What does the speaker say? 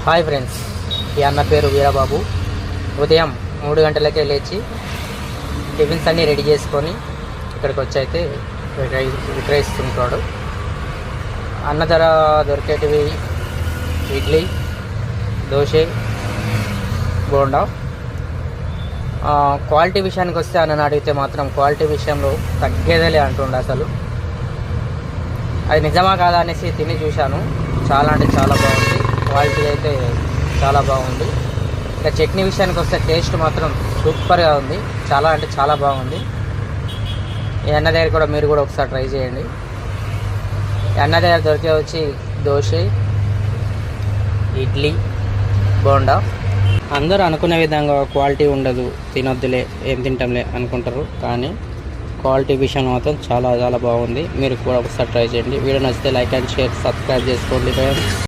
Hi friends, ఈ అన్న పేరు వీరబాబు. ఉదయం 3 గంటలకే లేచి టిఫిన్స్ అన్నీ రెడీ చేసుకొని ఇక్కడికి వచ్చి అయితే విక్రయిస్తుంటాడు. అన్న ధర దొరికేటివి ఇడ్లీ, దోశ, బోండా. క్వాలిటీ విషయానికి వస్తే అన్నని అడిగితే మాత్రం క్వాలిటీ విషయంలో తగ్గేదేలే అంటుండే. అసలు అది నిజమా కాదా అనేసి తిని చూశాను. చాలా అంటే చాలా బాగుంది. క్వాలిటీ అయితే చాలా బాగుంది. ఇక చట్నీ విషయానికి వస్తే టేస్ట్ మాత్రం సూపర్గా ఉంది. చాలా అంటే చాలా బాగుంది. ఈ అన్న దగ్గర కూడా మీరు కూడా ఒకసారి ట్రై చేయండి. ఈ అన్న దగ్గర దొరికే వచ్చి దోశ, ఇడ్లీ, బోండా. అందరూ అనుకునే విధంగా క్వాలిటీ ఉండదు, తినొద్దులే, ఏం తింటాంలే అనుకుంటారు. కానీ క్వాలిటీ విషయం మాత్రం చాలా చాలా బాగుంది. మీరు కూడా ఒకసారి ట్రై చేయండి. వీడియో నచ్చితే లైక్ అండ్ షేర్, సబ్స్క్రైబ్ చేసుకోండి.